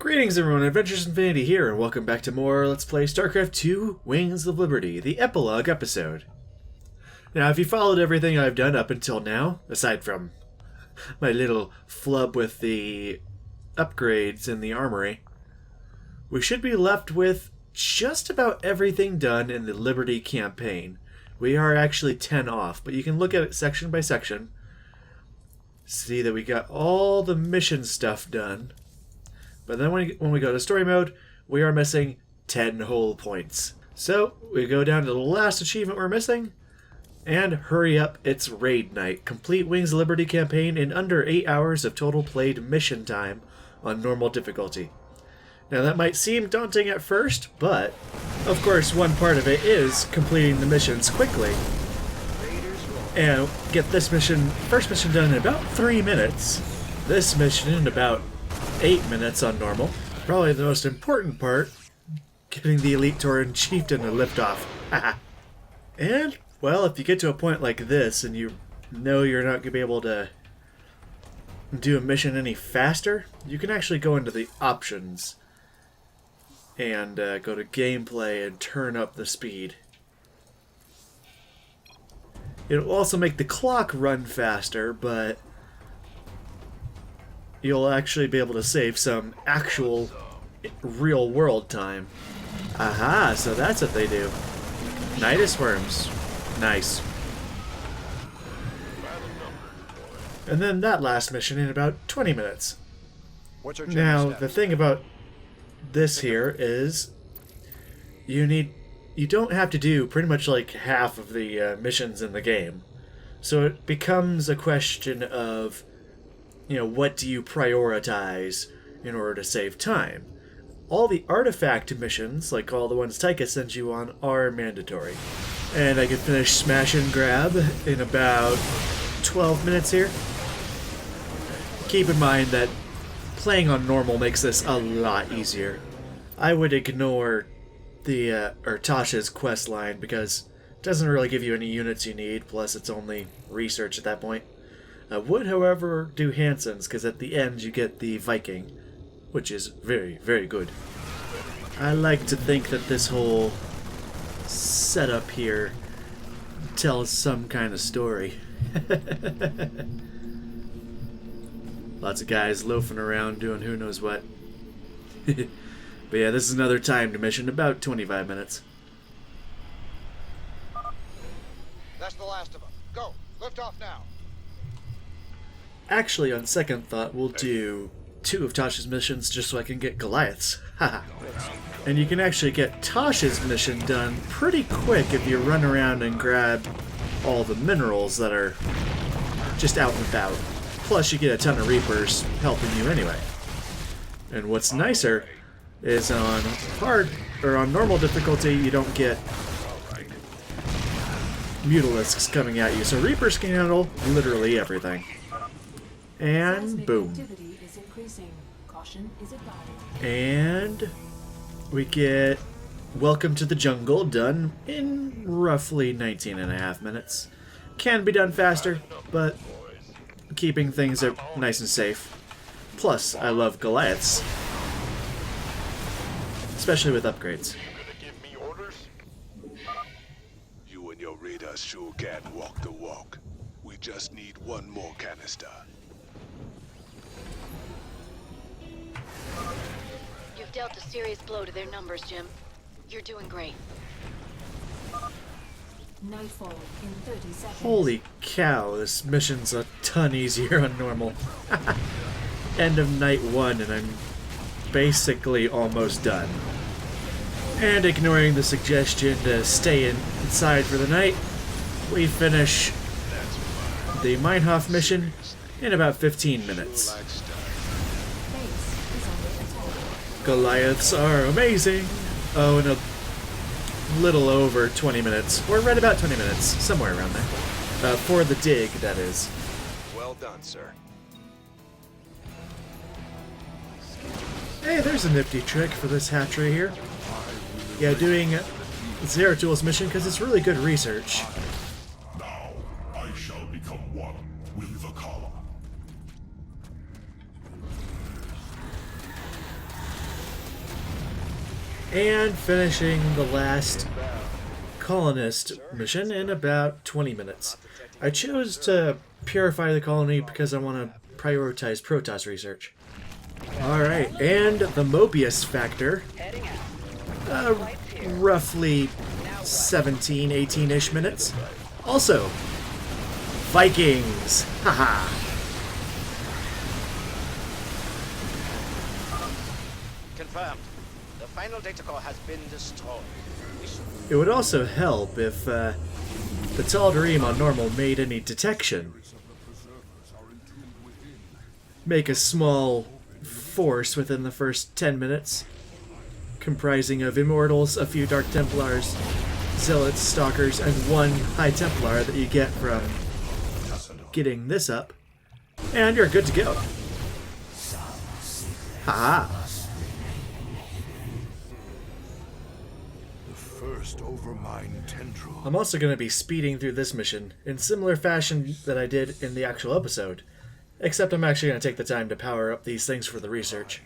Greetings everyone, Adventures Infinity here, and welcome back to more Let's Play Starcraft 2 Wings of Liberty, the Epilogue episode. Now, if you followed everything I've done up until now, aside from my little flub with the upgrades in the armory, we should be left with just about everything done in the Liberty campaign. We are actually 10 off, but you can look at it section by section, see that we got all the mission stuff done. But then when we go to story mode, we are missing 10 whole points. So we go down to the last achievement we're missing, and hurry up, it's raid night. Complete Wings of Liberty campaign in under 8 hours of total played mission time on normal difficulty. Now that might seem daunting at first, but of course one part of it is completing the missions quickly. And get this mission, first mission done in about 3 minutes. This mission in about 8 minutes on normal. Probably the most important part, getting the Elite Tauren Chieftain to lift off. And, well, if you get to a point like this and you know you're not going to be able to do a mission any faster, you can actually go into the options and go to gameplay and turn up the speed. It'll also make the clock run faster, but you'll actually be able to save some actual real-world time. Aha, so that's what they do. Nidus worms. Nice. And then that last mission in about 20 minutes. Now, the thing about this here is you don't have to do pretty much like half of the missions in the game. So it becomes a question of, you know, what do you prioritize in order to save time? All the artifact missions, like all the ones Taika sends you on, are mandatory. And I can finish Smash and Grab in about 12 minutes here. Keep in mind that playing on normal makes this a lot easier. I would ignore the Tasha's quest line because it doesn't really give you any units you need, plus it's only research at that point. I would, however, do Hansen's, because at the end you get the Viking, which is very, very good. I like to think that this whole setup here tells some kind of story. Lots of guys loafing around doing who knows what. But yeah, this is another timed mission, about 25 minutes. That's the last of them. Go! Lift off now! Actually, on second thought, we'll do 2 of Tasha's missions just so I can get Goliath's. Haha. And you can actually get Tasha's mission done pretty quick if you run around and grab all the minerals that are just out and about. Plus, you get a ton of Reapers helping you anyway. And what's nicer is on hard, or on normal difficulty, you don't get Mutalisks coming at you. So Reapers can handle literally everything. And boom. And we get Welcome to the Jungle done in roughly 19.5 minutes. Can be done faster, but keeping things nice and safe. Plus, I love Goliaths. Especially with upgrades. You and your radar sure can walk the walk. We just need one more canister. You've dealt a serious blow to their numbers, Jim. You're doing great. Nightfall in 30 seconds. Holy cow, this mission's a ton easier on normal. End of night 1 and I'm basically almost done. And ignoring the suggestion to stay inside for the night, we finish the Meinhof mission in about 15 minutes. Goliaths are amazing! Oh, in a little over 20 minutes, or right about 20 minutes, somewhere around there. For the dig, that is. Well done, sir. Hey, there's a nifty trick for this hatchery here. Yeah, doing Zeratul mission because it's really good research. Now I shall become one with the column. and finishing the last colonist mission in about 20 minutes. I chose to purify the colony because I want to prioritize Protoss research. Alright, and the Mobius factor, roughly 17, 18-ish minutes. Also, Vikings! Haha! Confirmed. The final data core has been destroyed. It would also help if the Tal'Darim on normal made any detection. Make a small force within the first 10 minutes, comprising of Immortals, a few Dark Templars, Zealots, Stalkers, and one High Templar that you get from getting this up, and you're good to go. Haha! First overmind tendril. I'm also going to be speeding through this mission in similar fashion that I did in the actual episode, except I'm actually going to take the time to power up these things for the research.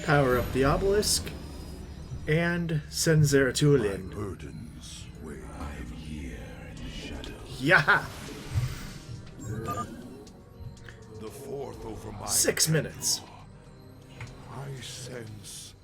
Power up the obelisk, and send Zeratulin. Burdens weigh 5 years in the shadows. Yeah! The fourth overmind 6 minutes. I sense.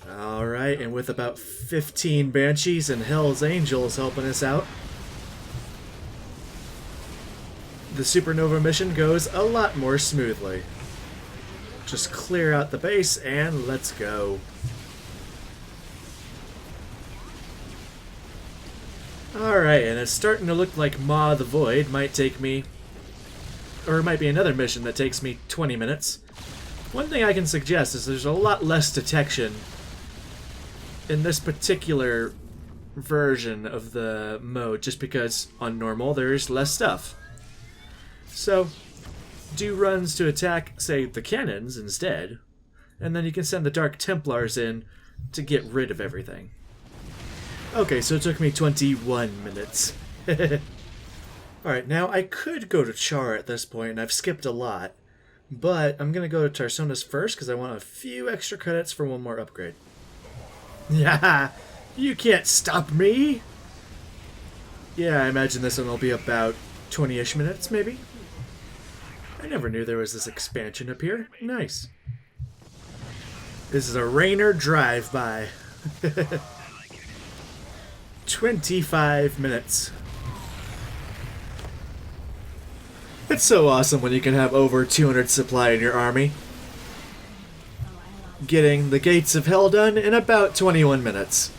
Alright, and with about 15 Banshees and Hell's Angels helping us out, the Supernova mission goes a lot more smoothly. Just clear out the base and let's go. Alright, and it's starting to look like Maw the Void might take me, or it might be another mission that takes me 20 minutes. One thing I can suggest is there's a lot less detection in this particular version of the mode, just because on normal there's less stuff. So, do runs to attack, say, the cannons instead, and then you can send the Dark Templars in to get rid of everything. Okay, so it took me 21 minutes. Alright, now I could go to Char at this point, and I've skipped a lot, but I'm going to go to Tarsonis first because I want a few extra credits for one more upgrade. Yeah, you can't stop me! Yeah, I imagine this one will be about 20-ish minutes, maybe? I never knew there was this expansion up here. Nice. This is a Raynor drive-by. 25 minutes. It's so awesome when you can have over 200 supply in your army. Getting the Gates of Hell done in about 21 minutes.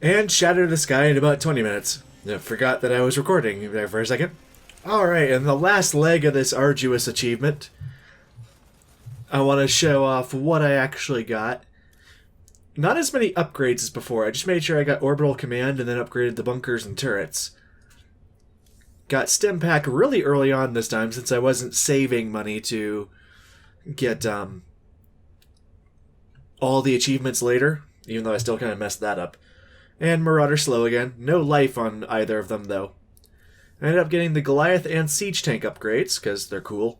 And Shatter the Sky in about 20 minutes. I forgot that I was recording there for a second. Alright, and the last leg of this arduous achievement, I want to show off what I actually got. Not as many upgrades as before. I just made sure I got Orbital Command and then upgraded the bunkers and turrets. Got Stim Pack really early on this time since I wasn't saving money to get all the achievements later, even though I still kind of messed that up. And Marauder Slow again. No life on either of them though. I ended up getting the Goliath and Siege Tank upgrades because they're cool,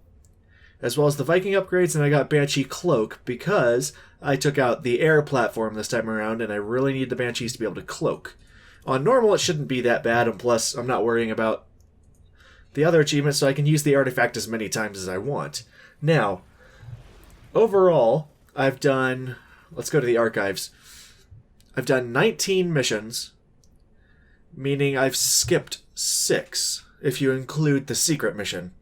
as well as the Viking upgrades, and I got Banshee Cloak because I took out the air platform this time around and I really need the Banshees to be able to cloak. On normal it shouldn't be that bad, and plus I'm not worrying about the other achievements, so I can use the artifact as many times as I want. Now, overall, I've done... Let's go to the archives. I've done 19 missions, meaning I've skipped 6, if you include the secret mission.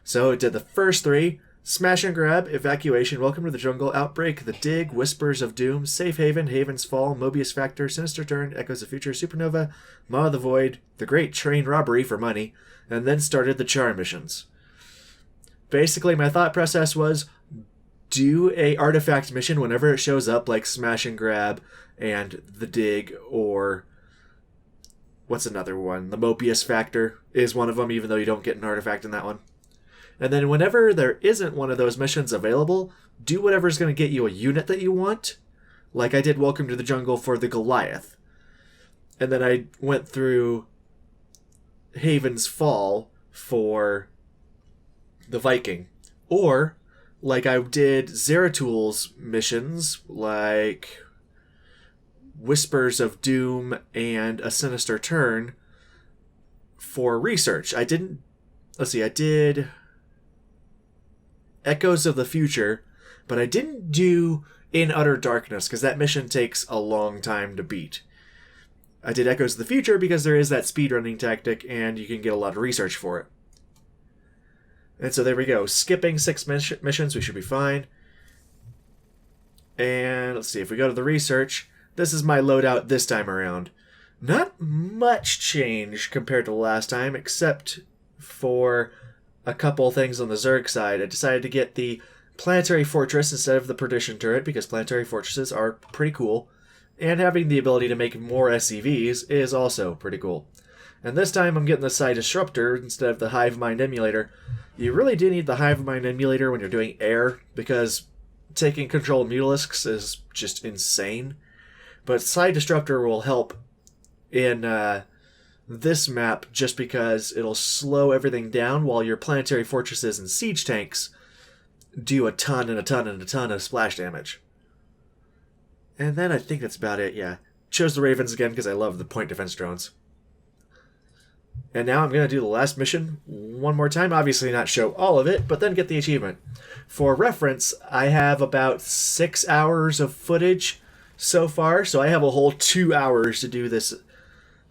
So it did the first 3: Smash and Grab, Evacuation, Welcome to the Jungle, Outbreak, The Dig, Whispers of Doom, Safe Haven, Haven's Fall, Mobius Factor, Sinister Turn, Echoes of Future, Supernova, Maw the Void, The Great Train Robbery for money, and then started the Char missions. Basically, my thought process was, do a artifact mission whenever it shows up, like Smash and Grab and The Dig, or what's another one? The Mobius Factor is one of them, even though you don't get an artifact in that one. And then whenever there isn't one of those missions available, do whatever's going to get you a unit that you want, like I did Welcome to the Jungle for the Goliath. And then I went through Haven's Fall for the Viking. Or, like I did Zeratul missions, like Whispers of Doom and A Sinister Turn for research. I did Echoes of the Future, but I didn't do In Utter Darkness, because that mission takes a long time to beat. I did Echoes of the Future because there is that speedrunning tactic, and you can get a lot of research for it. And so there we go. Skipping 6 missions, we should be fine. And let's see, if we go to the research, this is my loadout this time around. Not much change compared to the last time, except for a couple things on the Zerg side. I decided to get the Planetary Fortress instead of the Perdition Turret, because Planetary Fortresses are pretty cool. And having the ability to make more SCVs is also pretty cool. And this time I'm getting the Psi Disruptor instead of the Hive Mind Emulator. You really do need the Hive Mind Emulator when you're doing air, because taking control of Mutalisks is just insane. But Psi Disruptor will help in this map just because it'll slow everything down while your Planetary Fortresses and Siege Tanks do a ton and a ton and a ton of splash damage. And then I think that's about it, yeah. Chose the Ravens again because I love the point defense drones. And now I'm going to do the last mission one more time. Obviously not show all of it, but then get the achievement. For reference, I have about 6 hours of footage so far, so I have a whole 2 hours to do this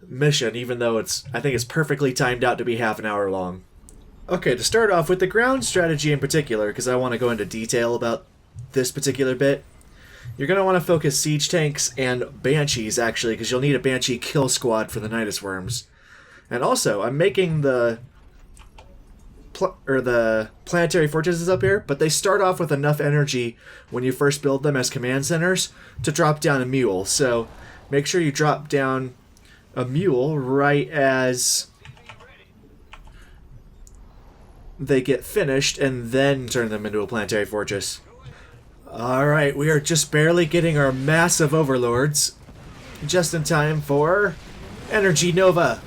mission, even though I think it's perfectly timed out to be half an hour long. Okay, to start off with the ground strategy in particular, because I want to go into detail about this particular bit, you're going to want to focus Siege Tanks and Banshees, actually, because you'll need a Banshee kill squad for the Nidus Worms. And also, I'm making the Planetary Fortresses up here, but they start off with enough energy when you first build them as command centers to drop down a mule. So make sure you drop down a mule right as they get finished, and then turn them into a Planetary Fortress. Alright, we are just barely getting our massive overlords just in time for Energy Nova.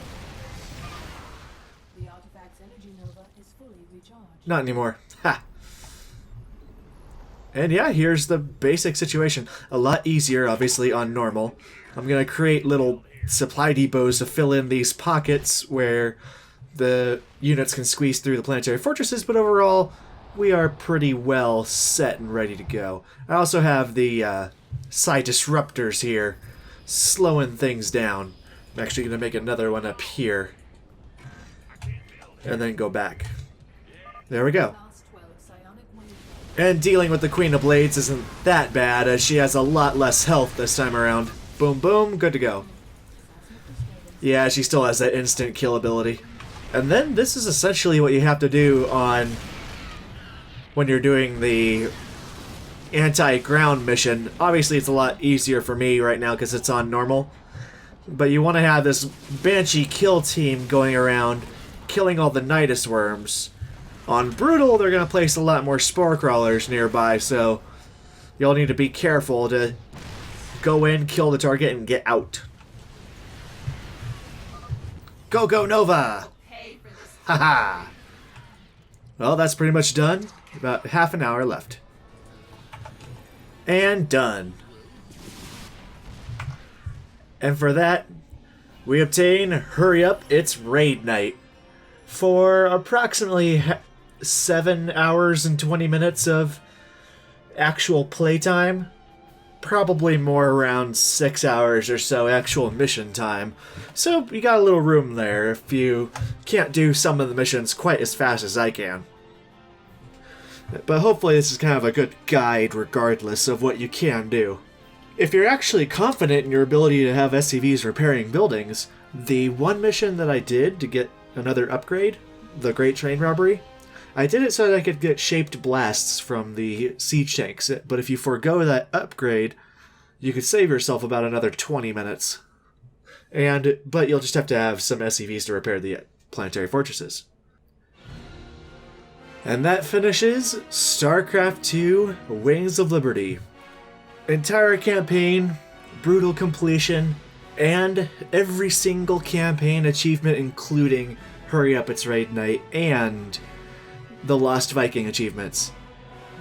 The artifact's energy nova is fully recharged. Not anymore. Ha! And yeah, here's the basic situation. A lot easier, obviously, on normal. I'm going to create little supply depots to fill in these pockets where the units can squeeze through the Planetary Fortresses, but overall, we are pretty well set and ready to go. I also have the Psi Disruptors here, slowing things down. I'm actually going to make another one up here, and then go back. There we go. And dealing with the Queen of Blades isn't that bad, as she has a lot less health this time around. Boom, boom, good to go. Yeah, she still has that instant kill ability. And then this is essentially what you have to do when you're doing the anti-ground mission. Obviously, it's a lot easier for me right now because it's on normal. But you want to have this Banshee kill team going around, killing all the Nidus Worms. On Brutal, they're going to place a lot more Spore Crawlers nearby, so you'll need to be careful to go in, kill the target, and get out. Go, go, Nova! Haha! Well, that's pretty much done. About half an hour left. And done. And for that, we obtain Hurry Up, It's Raid Night. For approximately 7 hours and 20 minutes of actual playtime. Probably more around 6 hours or so actual mission time. So you got a little room there if you can't do some of the missions quite as fast as I can. But hopefully this is kind of a good guide regardless of what you can do. If you're actually confident in your ability to have SCVs repairing buildings, the one mission that I did to get another upgrade, the Great Train Robbery, I did it so that I could get shaped blasts from the siege tanks, but if you forego that upgrade, you could save yourself about another 20 minutes. But you'll just have to have some SCVs to repair the Planetary Fortresses. And that finishes StarCraft 2 Wings of Liberty. Entire campaign, brutal completion, and every single campaign achievement, including Hurry Up It's Raid Night and the Lost Viking achievements.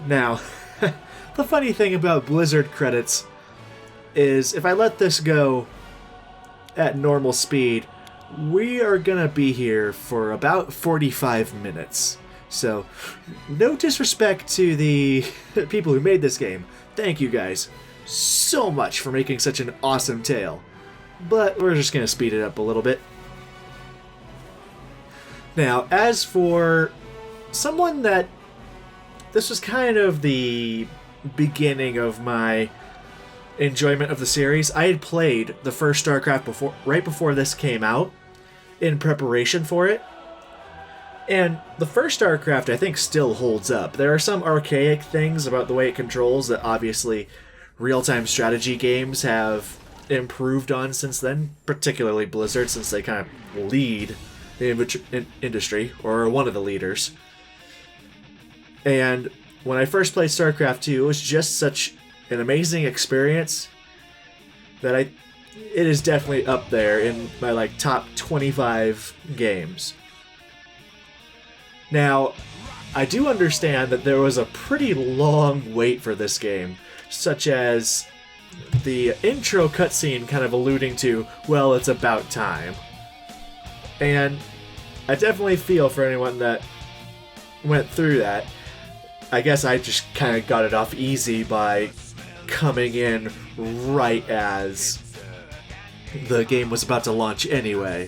Now, the funny thing about Blizzard credits is if I let this go at normal speed, we are gonna be here for about 45 minutes. So, no disrespect to the people who made this game. Thank you guys so much for making such an awesome tale. But we're just gonna speed it up a little bit. Now, as for someone that... This was kind of the beginning of my enjoyment of the series. I had played the first Starcraft right before this came out, in preparation for it. And the first Starcraft, I think, still holds up. There are some archaic things about the way it controls that obviously real-time strategy games have improved on since then, particularly Blizzard, since they kind of lead the industry, or one of the leaders. And when I first played StarCraft 2, it was just such an amazing experience that it is definitely up there in my top 25 games. Now, I do understand that there was a pretty long wait for this game, such as the intro cutscene kind of alluding to, well, it's about time. And I definitely feel for anyone that went through that. I guess I just kind of got it off easy by coming in right as the game was about to launch anyway.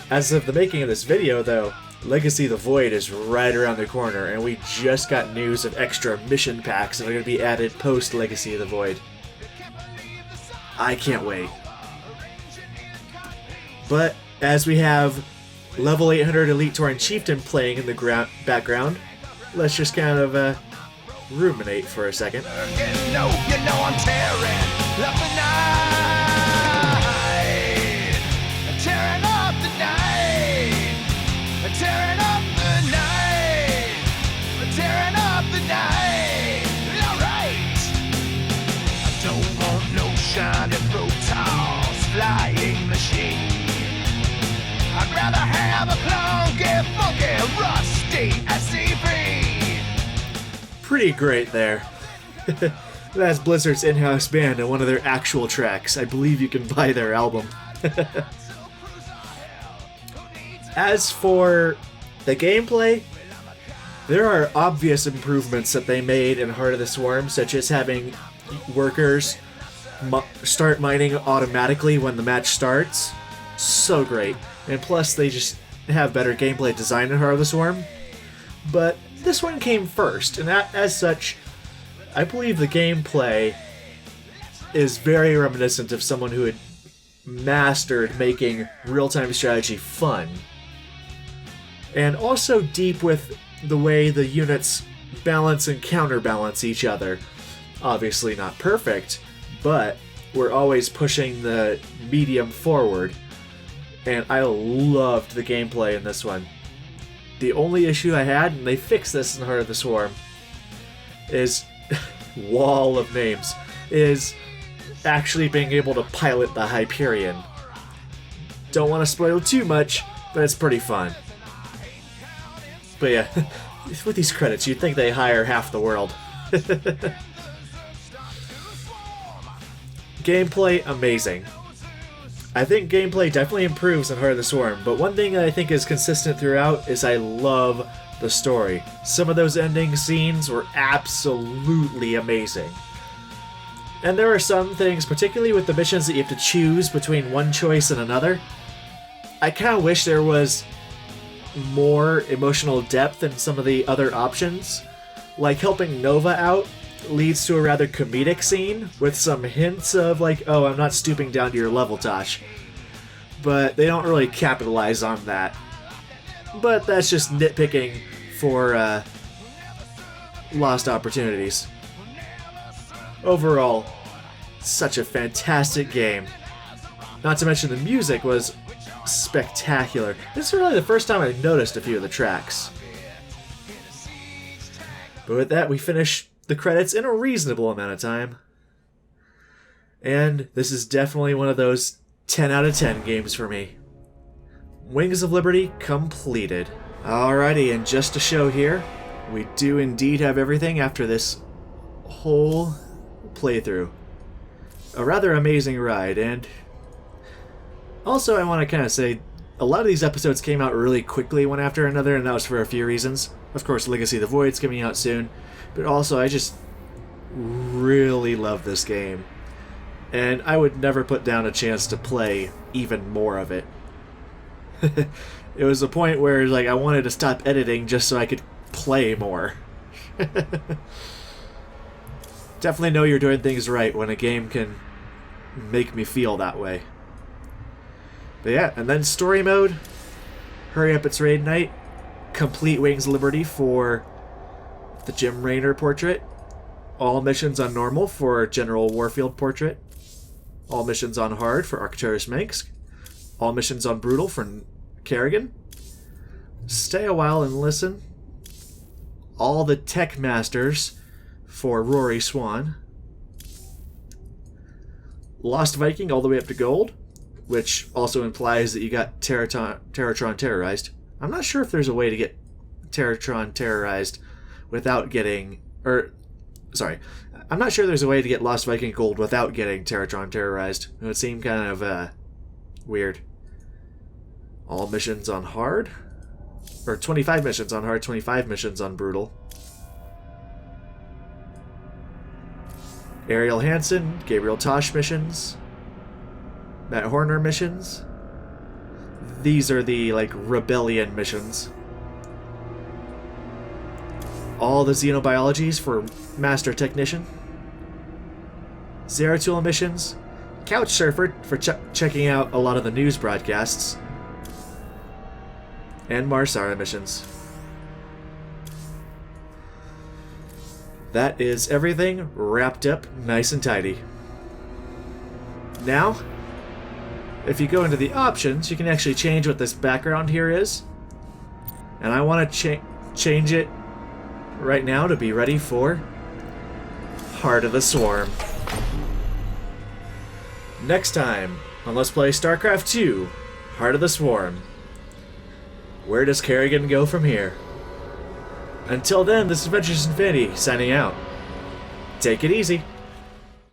As of the making of this video, though, Legacy of the Void is right around the corner, and we just got news of extra mission packs that are going to be added post Legacy of the Void. I can't wait. But as we have level 800 Elite Tauren Chieftain playing in the background, let's just kind of ruminate for a second. You know I'm tearing up the night, tearing up the night, tearing up the night, tearing up the night. All right. I don't want no shiny Protoss flying machine. I'd rather have a clunky, funky, rusty SCV. Pretty great there. That's Blizzard's in-house band and one of their actual tracks. I believe you can buy their album. As for the gameplay, there are obvious improvements that they made in Heart of the Swarm, such as having workers start mining automatically when the match starts. So great. And plus, they just have better gameplay design in Heart of the Swarm. But this one came first, and as such, I believe the gameplay is very reminiscent of someone who had mastered making real-time strategy fun. And also deep with the way the units balance and counterbalance each other. Obviously not perfect, but we're always pushing the medium forward. And I loved the gameplay in this one. The only issue I had, and they fixed this in Heart of the Swarm, is wall of names, is actually being able to pilot the Hyperion. Don't want to spoil too much, but it's pretty fun. But yeah, with these credits, you'd think they hire half the world. Gameplay, amazing. I think gameplay definitely improves in Heart of the Swarm, but one thing that I think is consistent throughout is I love the story. Some of those ending scenes were absolutely amazing. And there are some things, particularly with the missions that you have to choose between one choice and another, I kind of wish there was more emotional depth in some of the other options. Like helping Nova out leads to a rather comedic scene with some hints of oh, I'm not stooping down to your level, Tosh. But they don't really capitalize on that. But that's just nitpicking for lost opportunities. Overall, such a fantastic game. Not to mention the music was spectacular. This is really the first time I noticed a few of the tracks. But with that, we finish the credits in a reasonable amount of time. And this is definitely one of those 10 out of 10 games for me. Wings of Liberty completed. Alrighty, and just to show here, we do indeed have everything after this whole playthrough. A rather amazing ride, and also I want to kind of say, a lot of these episodes came out really quickly one after another, and that was for a few reasons. Of course, Legacy of the Void's coming out soon, but also I just really love this game. And I would never put down a chance to play even more of it. It was a point where like I wanted to stop editing just so I could play more. Definitely know you're doing things right when a game can make me feel that way. But yeah, and then story mode. Hurry up, it's raid night. Complete Wings of Liberty for the Jim Raynor portrait. All missions on normal for General Warfield portrait. All missions on hard for Arcturus Mengsk. All missions on brutal for Kerrigan. Stay a while and listen. All the tech masters for Rory Swan. Lost Viking all the way up to gold, which also implies that you got Terratron terrorized. I'm not sure if there's a way to get Terratron terrorized without getting... I'm not sure there's a way to get Lost Viking gold without getting Terratron terrorized. It would seem kind of weird. All missions on hard. Or 25 missions on hard, 25 missions on brutal. Ariel Hansen, Gabriel Tosh missions. Matt Horner missions. These are the, like, rebellion missions. All the xenobiologies for Master Technician. Zeratul missions. Couch Surfer for checking out a lot of the news broadcasts. And Marsara missions. That is everything wrapped up nice and tidy. Now, if you go into the options, you can actually change what this background here is. And I want to change it right now to be ready for Heart of the Swarm. Next time on Let's Play Starcraft 2, Heart of the Swarm. Where does Kerrigan go from here? Until then, this is Adventures Infinity signing out. Take it easy.